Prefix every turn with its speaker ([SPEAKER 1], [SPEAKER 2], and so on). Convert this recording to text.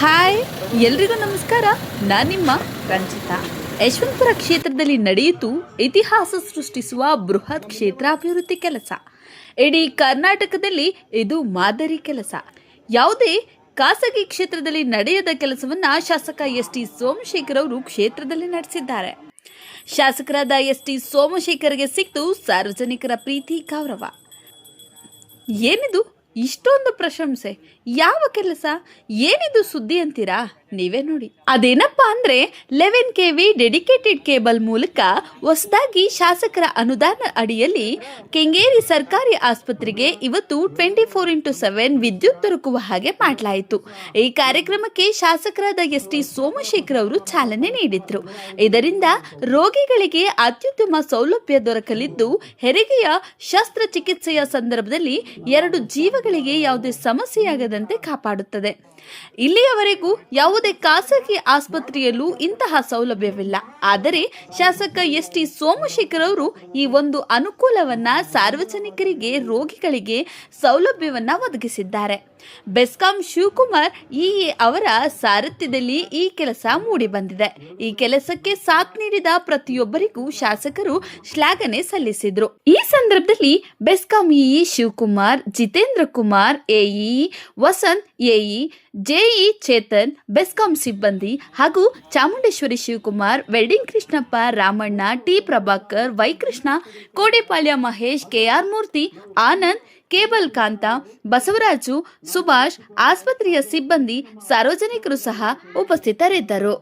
[SPEAKER 1] Hi, ಎಲ್ರಿಗೂ ನಮಸ್ಕಾರ. ನಾನು ನಿಮ್ಮ ರಂಜಿತಾ. ಯಶವಂತಪುರ ಕ್ಷೇತ್ರದಲ್ಲಿ ನಡೆಯಿತು ಇತಿಹಾಸ ಸೃಷ್ಟಿಸುವ ಬೃಹತ್ ಕ್ಷೇತ್ರಾಭಿವೃದ್ಧಿ ಕೆಲಸ. ಇಡೀ ಕರ್ನಾಟಕದಲ್ಲಿ ಇದು ಮಾದರಿ ಕೆಲಸ. ಯಾವುದೇ ಖಾಸಗಿ ಕ್ಷೇತ್ರದಲ್ಲಿ ನಡೆಯದ ಕೆಲಸವನ್ನ ಶಾಸಕ ಎಸ್.ಟಿ. ಸೋಮಶೇಖರ್ ಅವರು ಕ್ಷೇತ್ರದಲ್ಲಿ ನಡೆಸಿದ್ದಾರೆ. ಶಾಸಕರಾದ ಎಸ್.ಟಿ. ಸೋಮಶೇಖರ್ಗೆ ಸಿಕ್ತು ಸಾರ್ವಜನಿಕರ ಪ್ರೀತಿ ಗೌರವ. ಏನಿದು ಇಷ್ಟೊಂದು ಪ್ರಶಂಸೆ? ಯಾವ ಕೆಲಸ? ಏನಿದು ಸುದ್ದಿ ಅಂತೀರಾ? ನೀವೇ ನೋಡಿ. ಅದೇನಪ್ಪ ಅಂದ್ರೆ 11 kV ಡೆಡಿಕೇಟೆಡ್ ಕೇಬಲ್ ಮೂಲಕ ಹೊಸದಾಗಿ ಶಾಸಕರ ಅನುದಾನ ಅಡಿಯಲ್ಲಿ ಕೆಂಗೇರಿ ಸರ್ಕಾರಿ ಆಸ್ಪತ್ರೆಗೆ ಇವತ್ತು 24x7 ವಿದ್ಯುತ್ ದೊರಕುವ ಹಾಗೆ ಮಾಡಲಾಯಿತು. ಈ ಕಾರ್ಯಕ್ರಮಕ್ಕೆ ಶಾಸಕರಾದ ಎಸ್.ಟಿ. ಸೋಮಶೇಖರ್ ಅವರು ಚಾಲನೆ ನೀಡಿದ್ರು. ಇದರಿಂದ ರೋಗಿಗಳಿಗೆ ಅತ್ಯುತ್ತಮ ಸೌಲಭ್ಯ ದೊರಕಲಿದ್ದು, ಹೆರಿಗೆಯ ಶಸ್ತ್ರಚಿಕಿತ್ಸೆಯ ಸಂದರ್ಭದಲ್ಲಿ 2 ಜೀವಗಳಿಗೆ ಯಾವುದೇ ಸಮಸ್ಯೆಯಾಗದಂತೆ ಕಾಪಾಡುತ್ತದೆ. ಇಲ್ಲಿಯವರೆಗೂ ಯಾವುದೇ ಖಾಸಗಿ ಆಸ್ಪತ್ರೆಯಲ್ಲೂ ಇಂತಹ ಸೌಲಭ್ಯವಿಲ್ಲ. ಆದರೆ ಶಾಸಕ ಎಸ್.ಟಿ. ಸೋಮಶೇಖರ್ ಅವರು ಈ ಒಂದು ಅನುಕೂಲವನ್ನ ಸಾರ್ವಜನಿಕರಿಗೆ, ರೋಗಿಗಳಿಗೆ ಸೌಲಭ್ಯವನ್ನ ಒದಗಿಸಿದ್ದಾರೆ. ಬೆಸ್ಕಾಂ ಶಿವಕುಮಾರ್ ಇಎ ಅವರ ಸಾರಥ್ಯದಲ್ಲಿ ಈ ಕೆಲಸ ಮೂಡಿ ಬಂದಿದೆ. ಈ ಕೆಲಸಕ್ಕೆ ಸಾಥ್ ನೀಡಿದ ಪ್ರತಿಯೊಬ್ಬರಿಗೂ ಶಾಸಕರು ಶ್ಲಾಘನೆ ಸಲ್ಲಿಸಿದ್ರು. ಈ ಸಂದರ್ಭದಲ್ಲಿ BESCOM EE Shivakumar, Jitendra Kumar AE, Vasant AE, JE Chetan, BESCOM ಸಿಬ್ಬಂದಿ ಹಾಗೂ Chamundeshwari Shivakumar, welding Krishnappa, Ramanna, T Prabhakar, Y Krishna, Kodepalya Mahesh, KR Murthy, Anand, cable Kantha, Basavaraju, Subhash, ಆಸ್ಪತ್ರೆಯ ಸಿಬ್ಬಂದಿ, ಸಾರ್ವಜನಿಕರು ಸಹ ಉಪಸ್ಥಿತರಿದ್ದರು.